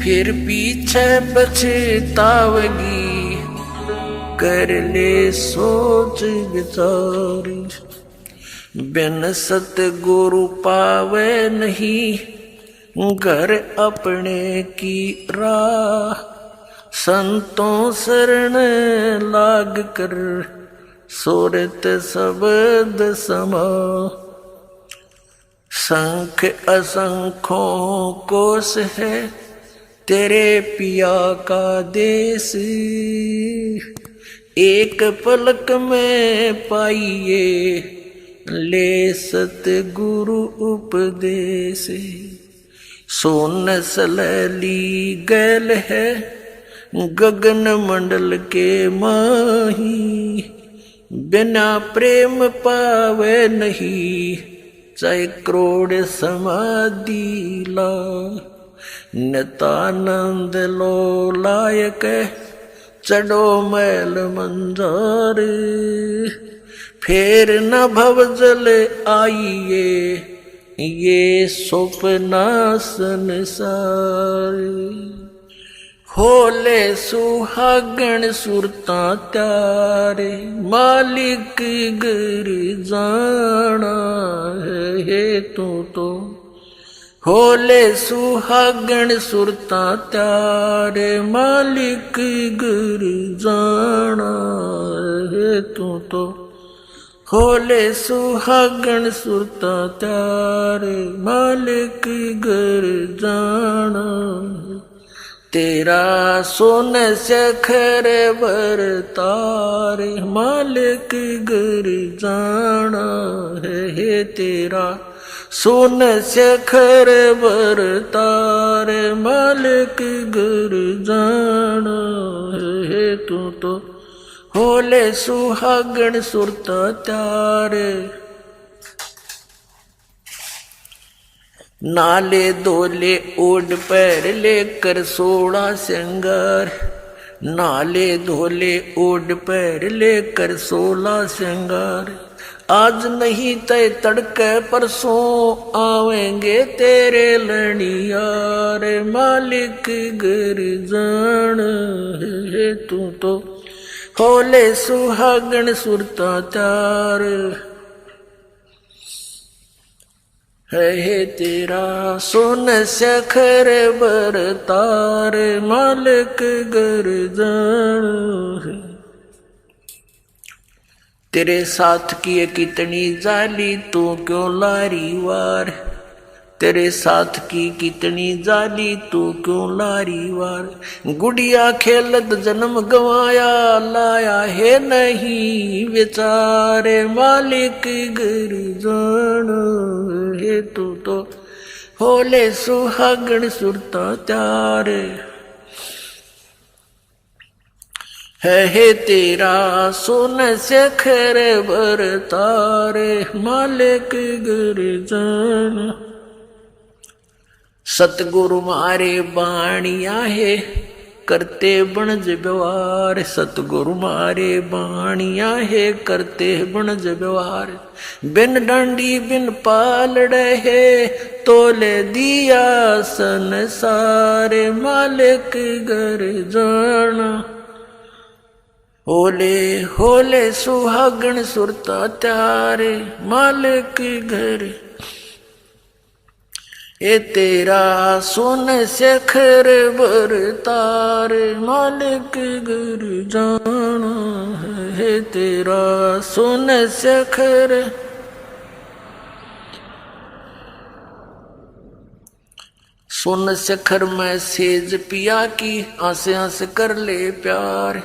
फिर पीछे पछतावगी, कर ले सोच विचार। बिन सतगुरु पावे नहीं, घर अपने की राह। संतों शरण लाग कर, सोरत शब्द समा। संख असंख्यों कोस है, तेरे पिया का देश। एक पलक में पाइए, ले सतगुरु उपदेश। सोन सलैली गैल है, गगन मंडल के माही। बिना प्रेम पावे नहीं, चाहे करोड़ समाधि ला। नितानंद लो लायक, चढ़ो मैल मंजार। फेर न भव जल आइए, ये स्वप्ना संसार। होले सुहागण सुरता त्यारे, मालिक घर जाना है तू तो। होले सुहागण सुरता त्यारे, मालिक घर जाना है तू तो। होले सुहागण सुरता त्यारे, मालिक घर जाना। तेरा सोन सखर बरतार, मालिक घर जाना है तेरा। सोन सखर बरतार, मालिक घर जाना है तू तो। होले सुहागण सुरता त्यारे, नाले धोले ओढ़ पैर लेकर सोड़ा श्रृंगार। नाले धोले ओढ़ पैर लेकर सोला श्रृंगार। आज नहीं तय तड़के परसों, आवेंगे तेरे लड़ियार। मालिक घर जान है तू तो। होले सुहागण सुरता त्यार, है तेरा सोन सखर बरतार। मालिक घर जान है। तेरे साथ की कितनी जाली, तू क्यों लारी वार। तेरे साथ की कितनी जाली, तू क्यों लारी वार। गुड़िया खेलत जन्म गवाया, लाया है नहीं विचारे। मालिक घर जान है तू तो। होले सुहागण सुरता त्यारे, है तेरा सोन सखर बरतारे। मालिक घर जान। सतगुरु मारे बाणिया है, करते बनज व्यवहार। सतगुरु मारे बाणिया है, करते बनज व्यवहार। बिन डांडी बिन पालड़े है, तोले दिया संसार। मालिक घर जाना। होले होले सुहागण सुरता त्यारे, मालिक घर। ए तेरा सोन सखर बरतार, मालिक घर जाना है तेरा। सोन सखर सोन सखर में सेज पिया की, आस आस कर ले प्यार।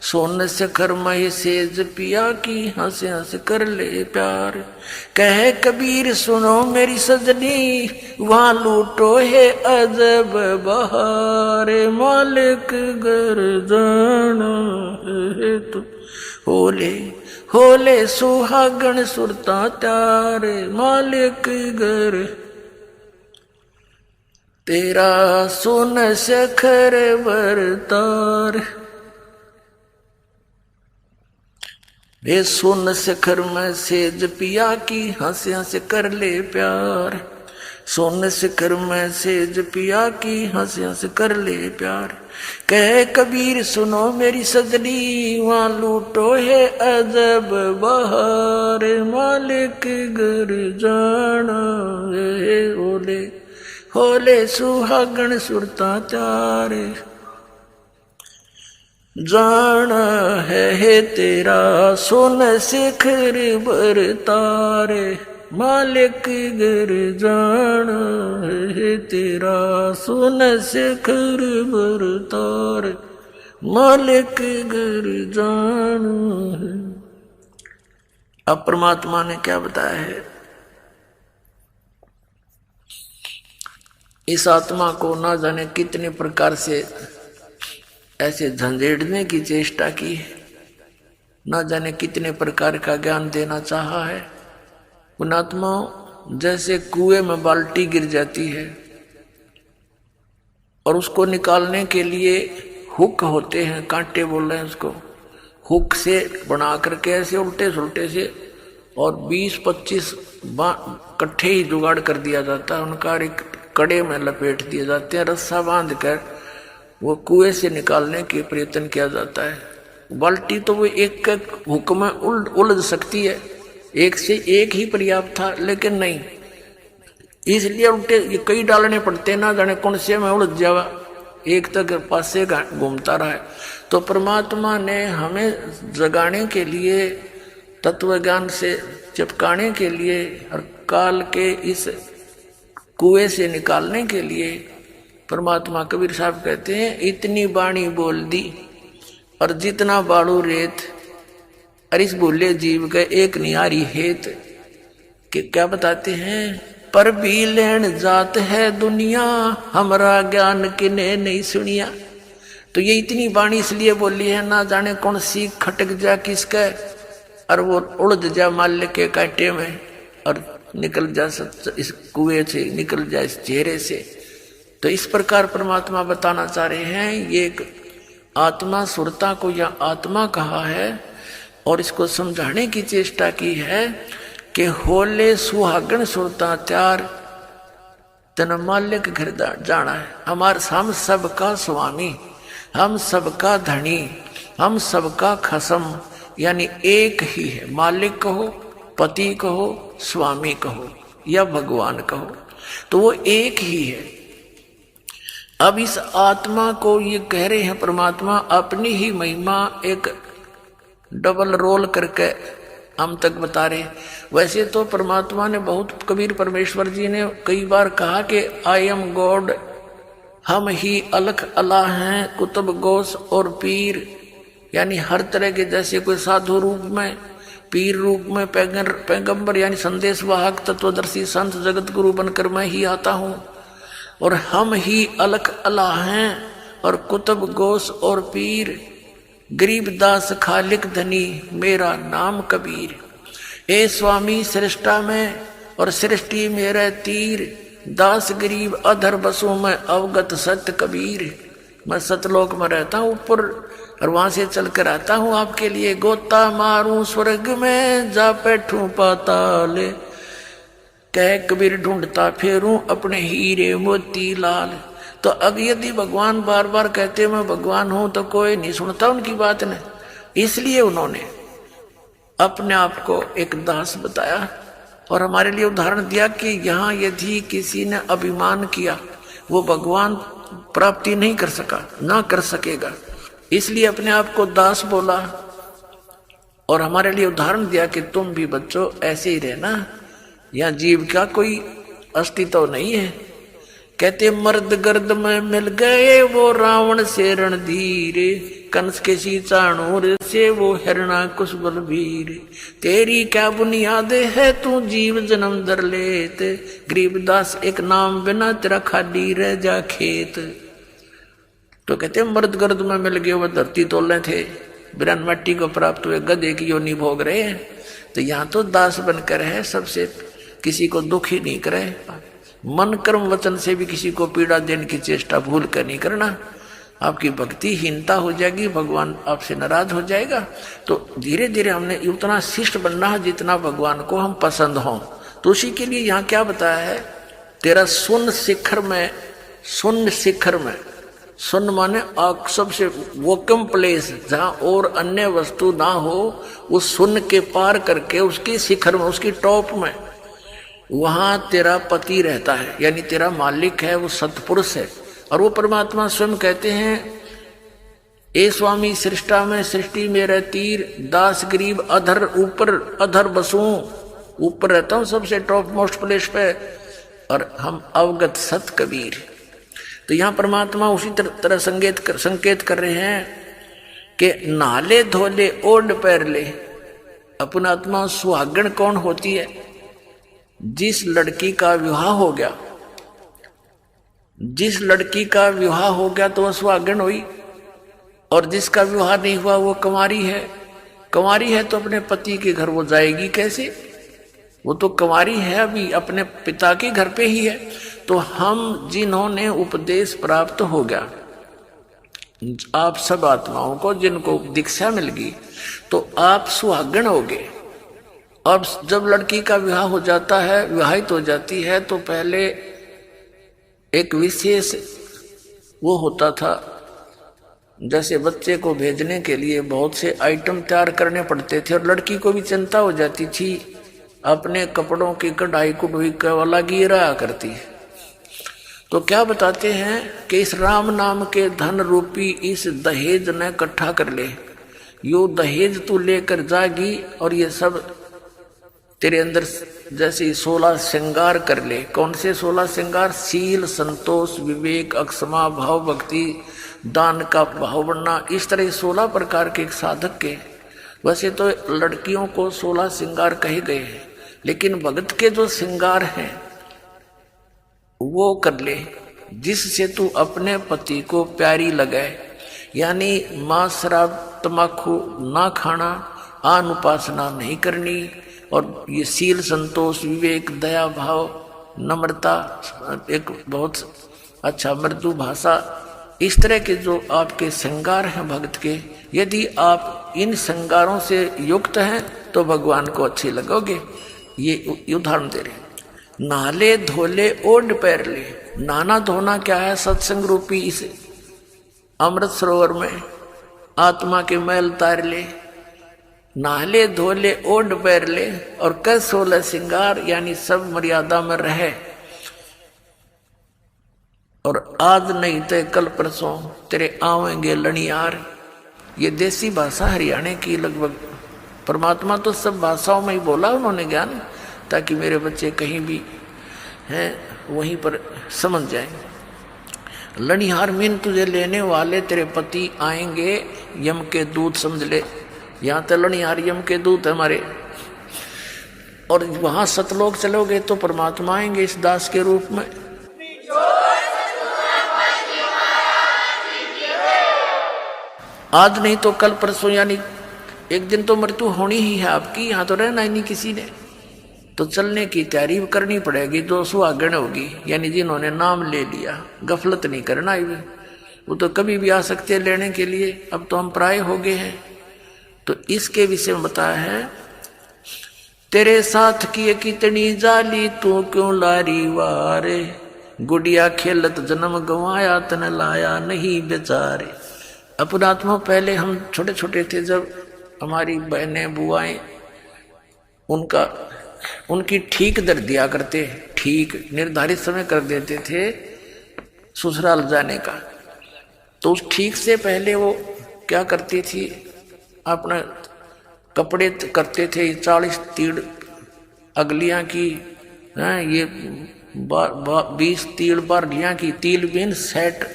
सोन सखर में सेज पिया की, हंस हंस कर ले प्यार। कह कबीर सुनो मेरी सजनी, वहां लूटो है अजब बहार। मालिक घर जाना है तू। होले होले सुहागण सुरता त्यार, मालिक घर तेरा सोन सखर बरतार। वे सोन सखर में सेज पिया की, हंस हंस कर ले प्यार। सोन शिखर में सेज पिया की हंस हंस कर ले प्यार। कह कबीर सुनो मेरी सजनी वहाँ लूटो है अजब बहार। मालिक घर जाना है ओले होले सुहागण सुरता त्यारे। जाना है तेरा सोन शिखर बर तारे। मालिक घर जाना है तेरा सोन शिखर बर तारे। मालिक घर जाना है। अब परमात्मा ने क्या बताया है? इस आत्मा को ना जाने कितने प्रकार से ऐसे झंझेड़ने की चेष्टा की है, ना जाने कितने प्रकार का ज्ञान देना चाहा है। उन आत्माओं जैसे कुएं में बाल्टी गिर जाती है और उसको निकालने के लिए हुक होते हैं, कांटे बोल रहे हैं उसको, हुक से बना करके ऐसे उल्टे सुलटे से और 20-25 कट्ठे ही जुगाड़ कर दिया जाता है। उनका एक कड़े में लपेट दिए जाते हैं, रस्सा बांध कर वो कुएं से निकालने के प्रयत्न किया जाता है। बाल्टी तो वो एक हुक में उलझ सकती है, एक से एक ही पर्याप्त था, लेकिन नहीं, इसलिए उल्टे ये कई डालने पड़ते, ना जाने कौन से में उलझ जावा, एक तक पासे घूमता रहा है। तो परमात्मा ने हमें जगाने के लिए, तत्व ज्ञान से चिपकाने के लिए और काल के इस कुएं से निकालने के लिए, परमात्मा कबीर साहब कहते हैं इतनी बाणी बोल दी और जितना बाड़ू रेत, अरिस बोले जीव के एक नियारी हेत। कि क्या बताते हैं? पर भी लेन जात है दुनिया हमारा ज्ञान किने नहीं सुनिया। तो ये इतनी बाणी इसलिए बोली है, ना जाने कौन सी खटक जा किसका और वो उड़ जा माल्य के कांटे में और निकल जा इस कुएं से, निकल जा इस चेहरे से। तो इस प्रकार परमात्मा बताना चाह रहे हैं, ये एक आत्मा सुरता को या आत्मा कहा है और इसको समझाने की चेष्टा की है कि होले सुहागण सुरता त्यार तन मालिक घर जाना है। हम सबका स्वामी, हम सबका धनी, हम सबका खसम, यानी एक ही है। मालिक कहो, पति कहो, स्वामी कहो या भगवान कहो, तो वो एक ही है। अब इस आत्मा को ये कह रहे हैं परमात्मा अपनी ही महिमा एक डबल रोल करके हम तक बता रहे। वैसे तो परमात्मा ने बहुत, कबीर परमेश्वर जी ने कई बार कहा कि आई एम गॉड, हम ही अलख अल्लाह हैं, कुतुब गौस और पीर, यानी हर तरह के, जैसे कोई साधु रूप में, पीर रूप में, पैगंबर यानी संदेश वाहक, तत्वदर्शी संत जगत गुरु बनकर मैं ही आता हूँ। और हम ही अलख अल्लाह हैं और कुतुब गौस और पीर, गरीबदास खालिक धनी मेरा नाम कबीर। ए स्वामी सृष्टा में और सृष्टि मेरा तीर, दास गरीब अधर बसों में अवगत सत्य कबीर। मैं सतलोक में रहता हूँ ऊपर और वहां से चल कर आता हूँ आपके लिए। गोता मारूं स्वर्ग में जा बैठूं पाताल, कह कबीर ढूंढता फेरूं अपने हीरे मोती लाल। तो अब यदि भगवान बार बार कहते मैं भगवान हूं तो कोई नहीं सुनता उनकी बात ने, इसलिए उन्होंने अपने आप को एक दास बताया और हमारे लिए उदाहरण दिया कि यहाँ यदि किसी ने अभिमान किया वो भगवान प्राप्ति नहीं कर सका, ना कर सकेगा, इसलिए अपने आप को दास बोला और हमारे लिए उदाहरण दिया कि तुम भी बच्चों ऐसे ही रहना, यहाँ जीव का कोई अस्तित्व नहीं है। कहते मर्द गर्द में मिल गए वो रावण से रणधीर, कंस के सी चाणूर से वो हिरणा कुश बलबीर। तेरी क्या बुनियाद है तू जीव जन्म दर लेत, गरीबदास एक नाम बिना तेरा खाली रह जा खेत। तो कहते मर्द गर्द में मिल गए वो धरती तोले थे, बिरन मट्टी को प्राप्त हुए गधे की योनि भोग रहे हैं। तो यहाँ तो दास बनकर है, सबसे किसी को दुखी नहीं करे, मन कर्म वचन से भी किसी को पीड़ा देने की चेष्टा भूल कर नहीं करना। आपकी भक्ति हीनता हो जाएगी, भगवान आपसे नाराज हो जाएगा। तो धीरे धीरे हमने उतना शिष्ट बनना है जितना भगवान को हम पसंद हों। तो उसी के लिए यहाँ क्या बताया है तेरा शून्य शिखर में, शून्य माने आग सबसे वोकम प्लेस, जहां और अन्य वस्तु ना हो, उस शून्य के पार करके उसकी शिखर में, उसकी टॉप में, वहां तेरा पति रहता है, यानी तेरा मालिक है, वो सत्पुरुष है। और वो परमात्मा स्वयं कहते हैं, ए स्वामी सृष्टा में सृष्टि मेरा तीर, दास गरीब अधर ऊपर अधर बसूं, ऊपर रहता हूं सबसे टॉप मोस्ट प्लेस पे, और हम अवगत सत कबीर। तो यहाँ परमात्मा उसी तरह संकेत कर रहे हैं कि नाले धोले ओढ़ पैर ले। अपना आत्मा सुहागण कौन होती है? जिस लड़की का विवाह हो गया, जिस लड़की का विवाह हो गया तो वह सुहागण हुई, और जिसका विवाह नहीं हुआ वो कुंवारी है। कुंवारी है तो अपने पति के घर वो जाएगी कैसे? वो तो कुंवारी है, अभी अपने पिता के घर पे ही है। तो हम जिन्होंने उपदेश प्राप्त हो गया, आप सब आत्माओं को जिनको दीक्षा मिल गई, तो आप सुहागण होगे। अब जब लड़की का विवाह हो जाता है, विवाहित हो जाती है, तो पहले एक विशेष वो होता था, जैसे बच्चे को भेजने के लिए बहुत से आइटम तैयार करने पड़ते थे, और लड़की को भी चिंता हो जाती थी, अपने कपड़ों की कढ़ाई कुढ़ाई का वाला गिरा करती है। तो क्या बताते हैं कि इस राम नाम के धन रूपी इस दहेज ने इकट्ठा कर ले, यो दहेज तू लेकर जागी, और ये सब तेरे अंदर जैसे 16 श्रृंगार कर ले। कौन से 16 श्रृंगार? शील, संतोष, विवेक, अक्षमा, भाव, भक्ति, दान का भाव बनना, इस तरह 16 प्रकार के एक साधक के। वैसे तो लड़कियों को 16 श्रृंगार कहे गए हैं, लेकिन भगत के जो श्रृंगार हैं वो कर ले, जिससे तू अपने पति को प्यारी लगे। यानी मांस, शराब, तम्बाकू ना खाना, आन उपासना नहीं करनी, और ये शील, संतोष, विवेक, दया भाव, नम्रता, एक बहुत अच्छा मृदु भाषा, इस तरह के जो आपके श्रृंगार हैं भक्त के, यदि आप इन श्रृंगारों से युक्त हैं तो भगवान को अच्छे लगोगे। ये उदाहरण दे रहे। नाले धोले ओढ़ पैर ले। नाना धोना क्या है? सत्संग रूपी इस अमृत सरोवर में आत्मा के मैल तार ले। नाले धोले ओढ़ पैर ले, और कर 16 श्रृंगार, यानी सब मर्यादा में रहे। और आज नहीं तो कल परसों तेरे आवेंगे लणियार। ये देसी भाषा हरियाणा की लगभग। परमात्मा तो सब भाषाओं में ही बोला उन्होंने ज्ञान, ताकि मेरे बच्चे कहीं भी हैं वहीं पर समझ जाएं। लणिहार मीन तुझे लेने वाले तेरे पति आएंगे, यम के दूत समझ ले। यहाँ तो लणिहार यम के दूत हमारे, और वहां सतलोक चलोगे तो परमात्मा आएंगे इस दास के रूप में। आज नहीं तो कल परसों, यानी एक दिन तो मृत्यु होनी ही है आपकी, यहाँ तो रहना ही नहीं किसी ने। तो चलने की तैयारी करनी पड़ेगी। जो सुहागण होगी, यानी जिन्होंने नाम ले लिया, गफलत नहीं करना ही। वो तो कभी भी आ सकते हैं लेने के लिए, अब तो हम प्राय हो गए हैं। तो इसके विषय में बताया है, तेरे साथ की कितनी जाली तू क्यों लारी वारे, गुड़िया खेलत जन्म गंवाया तन लाया नहीं बेचारे। अपना आत्मा पहले हम छोटे छोटे थे, जब हमारी बहनें बुआएं उनकी ठीक दर दिया करते, ठीक निर्धारित समय कर देते थे ससुराल जाने का। तो उस ठीक से पहले वो क्या करती थी, अपना कपड़े करते थे 40 तीड़ अगलियां की, ये 20 तीड़ बारलियां की। तील बिन सेट,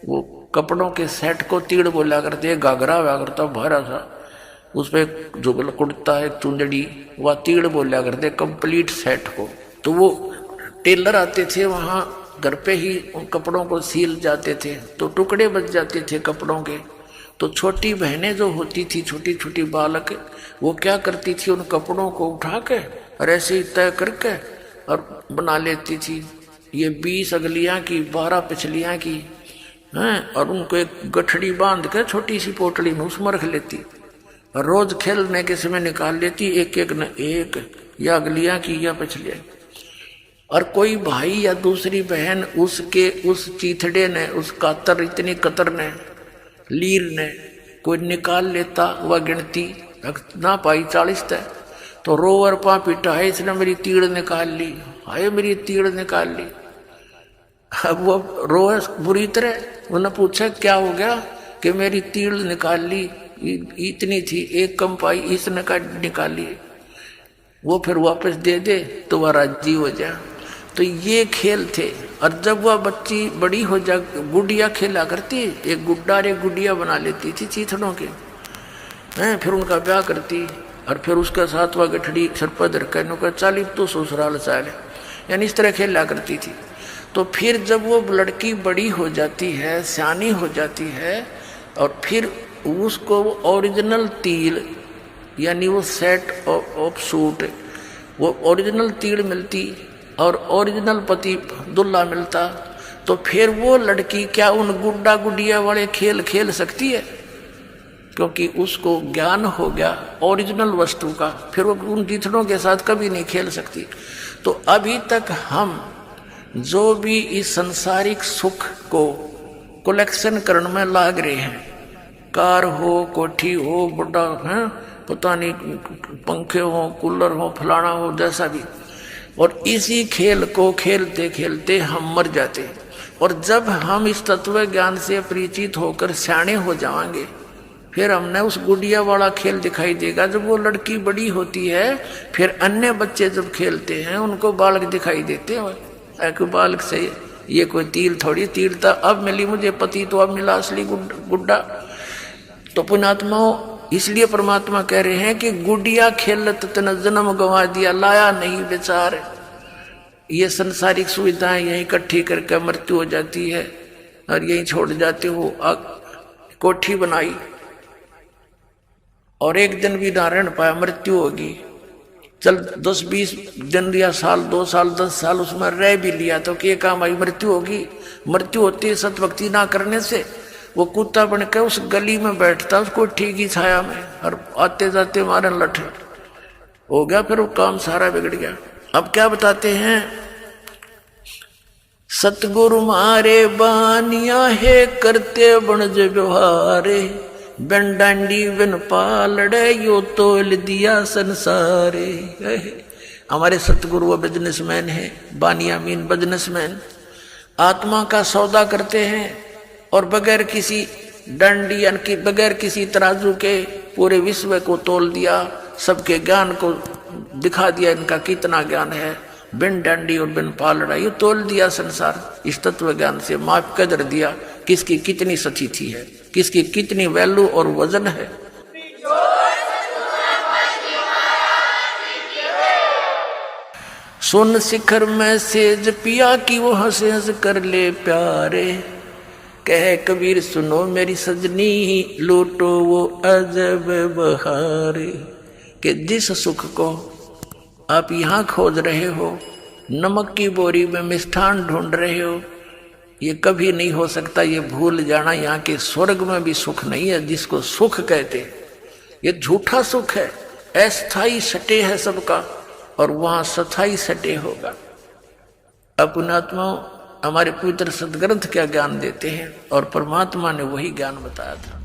वो कपड़ों के सेट को तीड़ बोला करते। घाघरा हुआ करता भरा सा, उस पर जुगल कुर्ता है चुंदड़ी, वह तीड़ बोला करते कंप्लीट सेट को। तो वो टेलर आते थे वहाँ घर पे ही उन कपड़ों को सील जाते थे, तो टुकड़े बच जाते थे कपड़ों के। तो छोटी बहनें जो होती थी, छोटी छोटी बालक, वो क्या करती थी, उन कपड़ों को उठा के और ऐसे ही तय करके और बना लेती थी। ये 20 अगलियां की, 12 पिछलियां की हैं, और उनको एक गठड़ी बांध के छोटी सी पोटली में उसमें रख लेती। रोज खेलने के समय निकाल लेती, एक एक न एक, या अगलियां की या पिछलियां। और कोई भाई या दूसरी बहन उसके उस चीथड़े ने, उस कातर इतनी कतर ने, लीर ने कोई निकाल लेता, वह गिनती ना पाई 40 तय, तो रोवर पा पिटा है इसने मेरी तीड़ निकाल ली, हाय मेरी तीड़ निकाल ली। अब वो रोए बुरी तरह, उन्होंने पूछा क्या हो गया, कि मेरी तीड़ निकाल ली, इतनी थी एक कम पाई, इसने का निकाली, वो फिर वापस दे दे तो वह राजी हो जाए। तो ये खेल थे। और जब वह बच्ची बड़ी हो जा, गुड़िया खेला करती, एक गुड्डा और एक गुड़िया बना लेती थी चीथड़ों के, फिर उनका ब्याह करती, और फिर उसका साथ वह गठड़ी सरपदर कहने का 40 तो ससुराल साल, यानी इस तरह खेला करती थी। तो फिर जब वो लड़की बड़ी हो जाती है, सियानी हो जाती है, और फिर उसको ओरिजिनल तीड़ यानी वो सेट ऑफ सूट, वो ओरिजिनल तीड़ मिलती और ओरिजिनल पति दुल्हा मिलता, तो फिर वो लड़की क्या उन गुड्डा गुडिया वाले खेल खेल सकती है? क्योंकि उसको ज्ञान हो गया ओरिजिनल वस्तु का, फिर वो उन जीथड़ों के साथ कभी नहीं खेल सकती। तो अभी तक हम जो भी इस संसारिक सुख को कलेक्शन करने में लाग रहे हैं, कार हो, कोठी हो, बड़ा है, पता नहीं पंखे हो, कूलर हो, फलाना हो, जैसा भी, और इसी खेल को खेलते खेलते हम मर जाते हैं। और जब हम इस तत्व ज्ञान से परिचित होकर सियाणे हो जाएंगे, फिर हमने उस गुड़िया वाला खेल दिखाई देगा। जब वो लड़की बड़ी होती है, फिर अन्य बच्चे जब खेलते हैं उनको बालक दिखाई देते हैं, बालक से ये कोई तीर थोड़ी, तीर था अब मिली मुझे पति, तो अब मिला असली गुड्डा। तो पुण्यात्माओं, इसलिए परमात्मा कह रहे हैं कि गुडिया खेलत तन जन्म गंवा दिया, लाया नहीं बेचार। ये संसारिक सुविधाएं यहीं इकट्ठी करके मृत्यु हो जाती है और यहीं छोड़ जाते हो। कोठी बनाई और एक दिन भी ना रह पाया, मृत्यु होगी। चल 10-20 दिन या साल, 2 साल, 10 साल उसमें रह भी लिया तो क्या काम आई, मृत्यु होगी। मृत्यु होती है सतभक्ति ना करने से। वो कुत्ता बन के उस गली में बैठता, उसको ठीक ही छाया में, और आते जाते मारे लठ हो गया, फिर वो काम सारा बिगड़ गया। अब क्या बताते हैं, सतगुरु मारे बानिया है करते बनज व्यवहारे, बिन डांडी बिन पालड़े यो तोल दिया संसारे। हमारे सतगुरु वो बिजनेसमैन है, बानिया मीन बिजनेसमैन, आत्मा का सौदा करते हैं और बगैर किसी डंडी यानी बगैर किसी तराजू के पूरे विश्व को तोल दिया, सबके ज्ञान को दिखा दिया इनका कितना ज्ञान है, बिन डंडी और बिन पालड़ा, ये तोल दिया संसार। इस तत्व ज्ञान से माप कदर दिया किसकी कितनी सचिथी है, किसकी कितनी वैल्यू और वजन है। सुन शिखर में सेज पिया की वो हंस हंस कर ले प्यारे, कह कबीर सुनो मेरी सजनी लूटो वो अजब बहारे। कि जिस सुख को आप यहाँ खोज रहे हो, नमक की बोरी में मिष्ठान ढूंढ रहे हो, ये कभी नहीं हो सकता। ये भूल जाना यहाँ के स्वर्ग में भी सुख नहीं है जिसको सुख कहते, ये झूठा सुख है, अस्थाई सटे है सबका, और वहां सथाई सटे होगा। अपनात्मा हमारे पवित्र सदग्रंथ क्या ज्ञान देते हैं, और परमात्मा ने वही ज्ञान बताया था।